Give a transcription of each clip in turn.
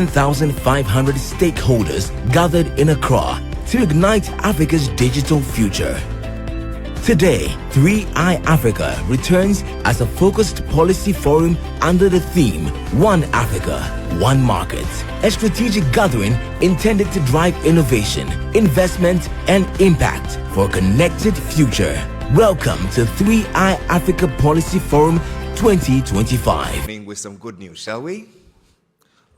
7,500 stakeholders gathered in Accra to ignite Africa's digital future. Today, 3i Africa returns as a focused policy forum under the theme One Africa, One Market, a strategic gathering intended to drive innovation, investment, and impact for a connected future. Welcome to 3i Africa Policy Forum 2025. With some good news, shall we?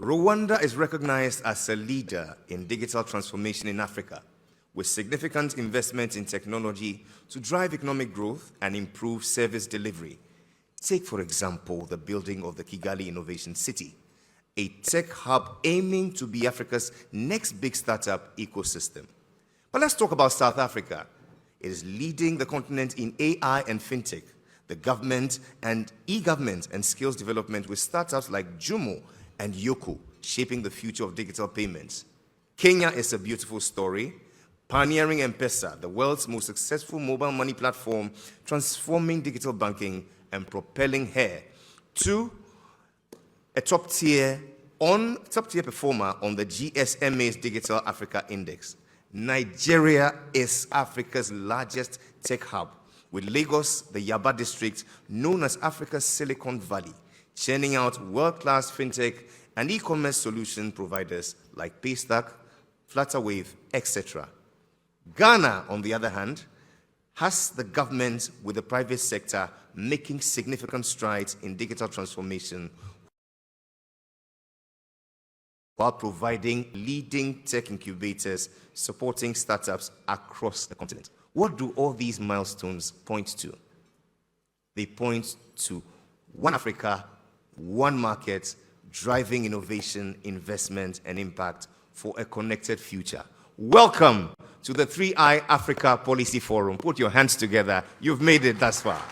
Rwanda is recognized as a leader in digital transformation in Africa, with significant investment in technology to drive economic growth and improve service delivery. Take, for example, the building of the Kigali Innovation City, a tech hub aiming to be Africa's next big startup ecosystem. But let's talk about South Africa. It is leading the continent in AI and fintech, the government and e-government and skills development with startups like Jumo and Yoko, shaping the future of digital payments. Kenya is a beautiful story, pioneering M-Pesa, the world's most successful mobile money platform, transforming digital banking and propelling her to a top-tier performer on the GSMA's Digital Africa Index. Nigeria is Africa's largest tech hub, with Lagos, the Yaba district, known as Africa's Silicon Valley, churning out world-class fintech and e-commerce solution providers like Paystack, Flutterwave, etc. Ghana, on the other hand, has the government with the private sector making significant strides in digital transformation while providing leading tech incubators supporting startups across the continent. What do all these milestones point to? They point to one Africa, one market, driving innovation, investment, and impact for a connected future. Welcome to the 3i Africa Policy Forum. Put your hands together. You've made it thus far.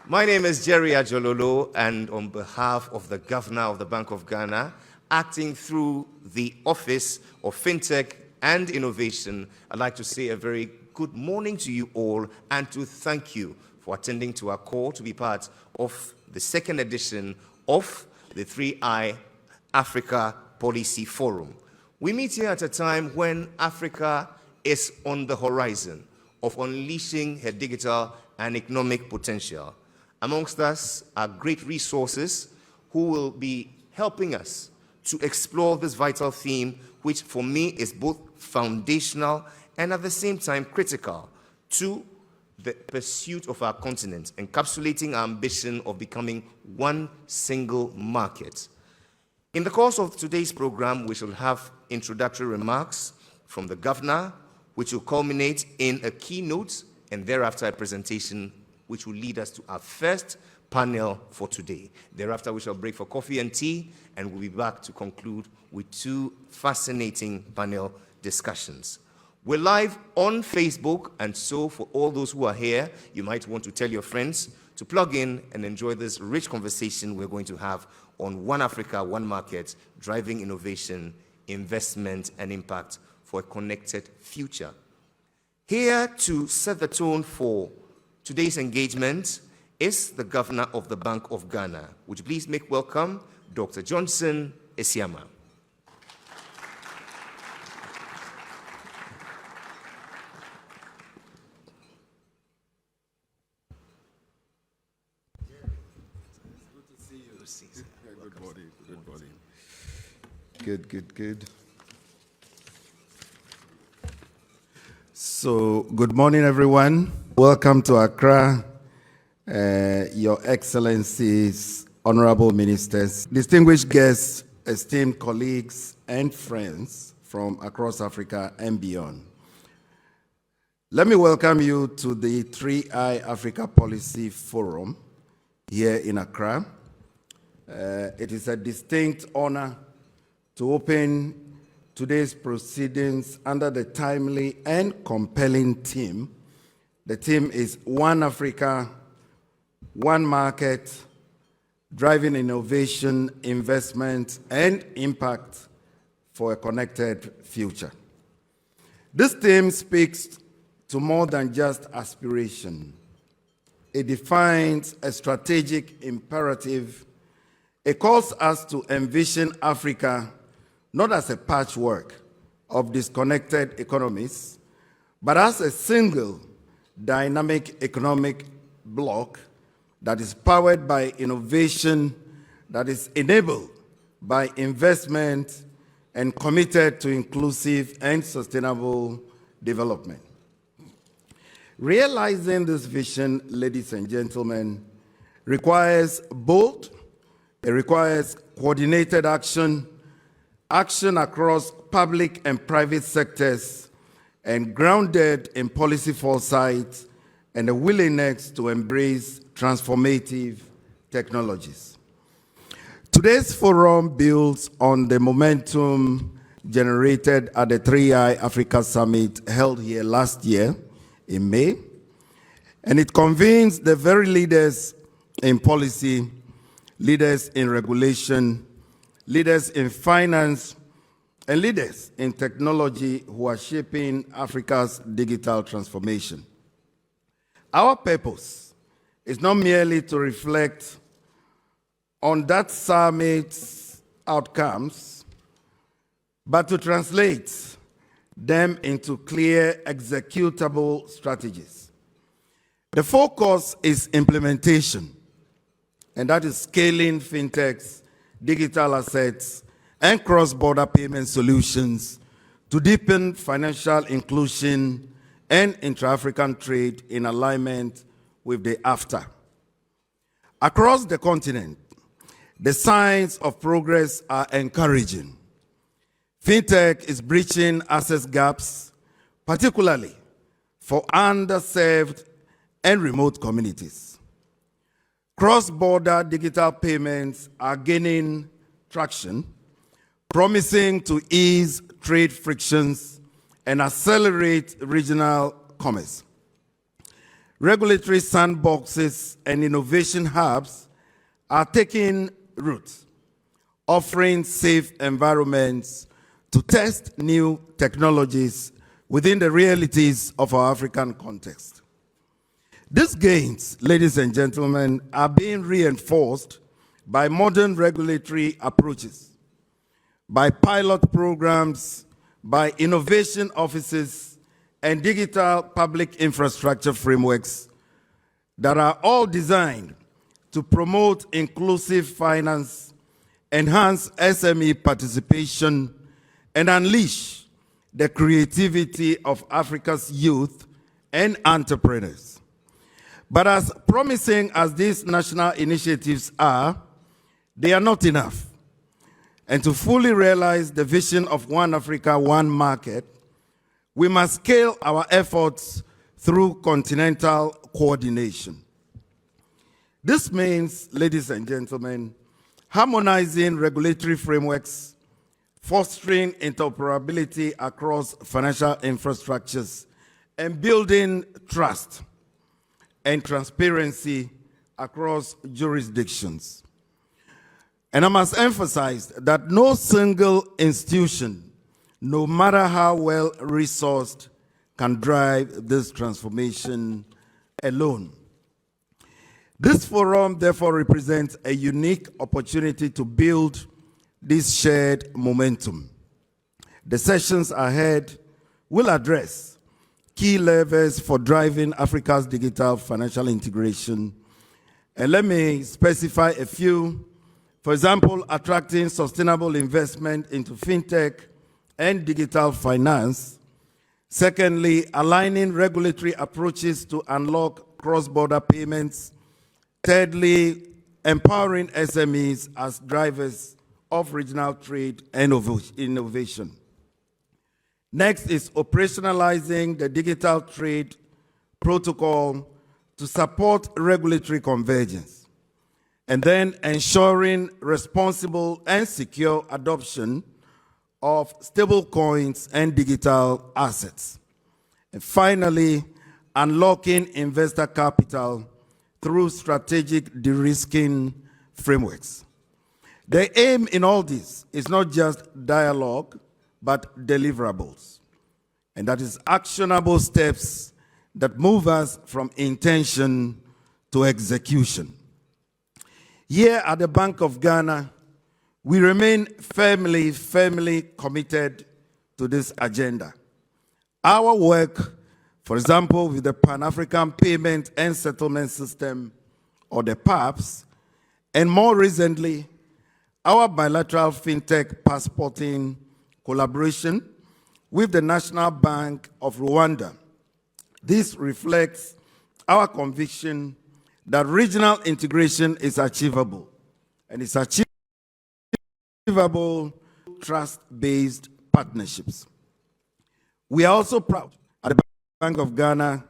My name is Jerry Ajololo, and on behalf of the Governor of the Bank of Ghana, acting through the Office of FinTech and Innovation, I'd like to say a very good morning to you all and to thank you for attending to our call to be part of the second edition of the 3i Africa Policy Forum. We meet here at a time when Africa is on the horizon of unleashing her digital and economic potential. Amongst us are great resources who will be helping us to explore this vital theme, which for me is both foundational and at the same time critical to the pursuit of our continent, encapsulating our ambition of becoming one single market. In the course of today's program, we shall have introductory remarks from the Governor, which will culminate in a keynote and thereafter a presentation which will lead us to our first panel for today. Thereafter, we shall break for coffee and tea, and we'll be back to conclude with two fascinating panel discussions. We're live on Facebook, and so for all those who are here, you might want to tell your friends to plug in and enjoy this rich conversation we're going to have on One Africa, One Market, driving innovation, investment, and impact for a connected future. Here to set the tone for today's engagement is the Governor of the Bank of Ghana. Would you please make welcome Dr. Johnson Asiama. Good morning. Good morning. Good. So, good morning, everyone. Welcome to Accra, Your Excellencies, honorable ministers, distinguished guests, esteemed colleagues, and friends from across Africa and beyond. Let me welcome you to the 3i Africa Policy Forum here in Accra. It is a distinct honor to open today's proceedings under the timely and compelling theme. The theme is One Africa, One Market, driving innovation, investment, and impact for a connected future. This theme speaks to more than just aspiration. It defines a strategic imperative It calls us to envision Africa not as a patchwork of disconnected economies, but as a single dynamic economic bloc that is powered by innovation, that is enabled by investment, and committed to inclusive and sustainable development. Realizing this vision, ladies and gentlemen, requires bold, it requires coordinated action, action across public and private sectors, and grounded in policy foresight and a willingness to embrace transformative technologies. Today's forum builds on the momentum generated at the 3i Africa Summit held here last year in May, and it convenes the very leaders in policy, leaders in regulation, leaders in finance, and leaders in technology who are shaping Africa's digital transformation. Our purpose is not merely to reflect on that summit's outcomes, but to translate them into clear, executable strategies. The focus is implementation, and that is scaling fintechs, digital assets, and cross-border payment solutions to deepen financial inclusion and intra-African trade in alignment with the AfTA. Across the continent, the signs of progress are encouraging. Fintech is breaching access gaps, particularly for underserved and remote communities. Cross-border digital payments are gaining traction, promising to ease trade frictions and accelerate regional commerce. Regulatory sandboxes and innovation hubs are taking root, offering safe environments to test new technologies within the realities of our African context. These gains, ladies and gentlemen, are being reinforced by modern regulatory approaches, by pilot programs, by innovation offices, and digital public infrastructure frameworks that are all designed to promote inclusive finance, enhance SME participation, and unleash the creativity of Africa's youth and entrepreneurs. But as promising as these national initiatives are, they are not enough. And to fully realize the vision of One Africa, One Market, we must scale our efforts through continental coordination. This means, ladies and gentlemen, harmonizing regulatory frameworks, fostering interoperability across financial infrastructures, and building trust and transparency across jurisdictions. And I must emphasize that no single institution, no matter how well resourced, can drive this transformation alone. This forum, therefore, represents a unique opportunity to build this shared momentum. The sessions ahead will address key levers for driving Africa's digital financial integration. And let me specify a few. For example, attracting sustainable investment into fintech and digital finance. Secondly, aligning regulatory approaches to unlock cross-border payments. Thirdly, empowering SMEs as drivers of regional trade and innovation. Next is operationalizing the digital trade protocol to support regulatory convergence. And then ensuring responsible and secure adoption of stable coins and digital assets. And finally, unlocking investor capital through strategic de-risking frameworks. The aim in all this is not just dialogue, but deliverables. And that is actionable steps that move us from intention to execution. Here at the Bank of Ghana, we remain firmly committed to this agenda. Our work, for example, with the Pan-African Payment and Settlement System, or the PAPS, and more recently, our bilateral fintech passporting collaboration with the National Bank of Rwanda. This reflects our conviction that regional integration is achievable, and it's achievable trust-based partnerships. We are also proud at the Bank of Ghana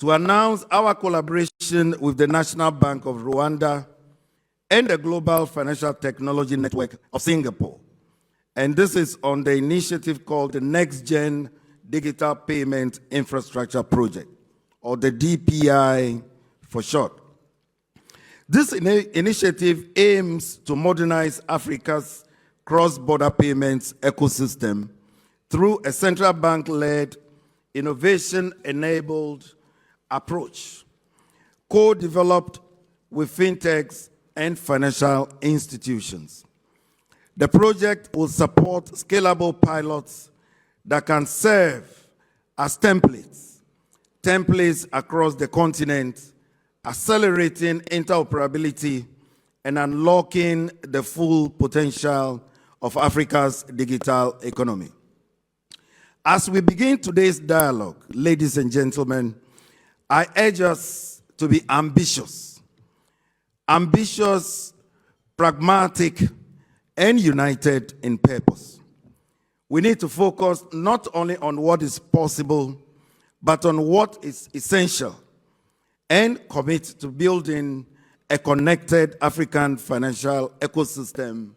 to announce our collaboration with the National Bank of Rwanda and the Global Financial Technology Network of Singapore. And this is on the initiative called the Next Gen Digital Payment Infrastructure Project, or the DPI for short. This initiative aims to modernize Africa's cross-border payments ecosystem through a central bank-led, innovation-enabled approach, co-developed with fintechs and financial institutions. The project will support scalable pilots that can serve as templates across the continent, accelerating interoperability and unlocking the full potential of Africa's digital economy. As we begin today's dialogue, ladies and gentlemen, I urge us to be ambitious, pragmatic, and united in purpose. We need to focus not only on what is possible, but on what is essential, and commit to building a connected African financial ecosystem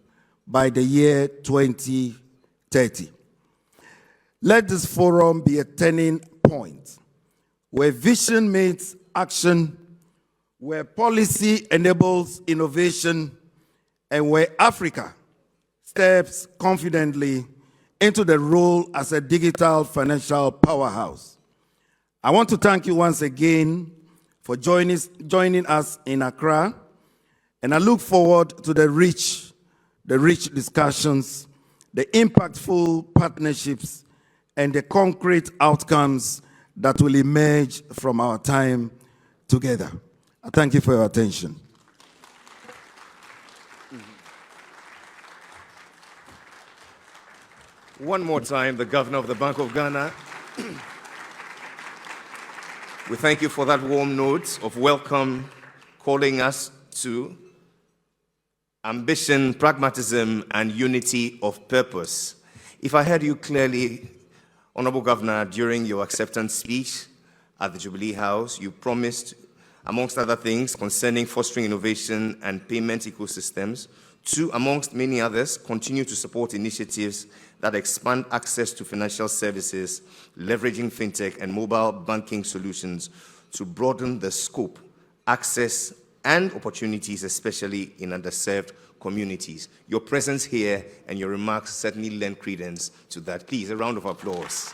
by the year 2030. Let this forum be a turning point where vision meets action, where policy enables innovation, and where Africa steps confidently into the role as a digital financial powerhouse. I want to thank you once again for joining us in Accra, and I look forward to the rich discussions, the impactful partnerships, and the concrete outcomes that will emerge from our time together. I thank you for your attention. One more time, the Governor of the Bank of Ghana. We thank you for that warm note of welcome, calling us to ambition, pragmatism, and unity of purpose. If I heard you clearly, Honorable Governor, during your acceptance speech at the Jubilee House, you promised, amongst other things, concerning fostering innovation and payment ecosystems, to, amongst many others, continue to support initiatives that expand access to financial services, leveraging fintech and mobile banking solutions to broaden the scope, access, and opportunities, especially in underserved communities. Your presence here and your remarks certainly lend credence to that. Please, a round of applause.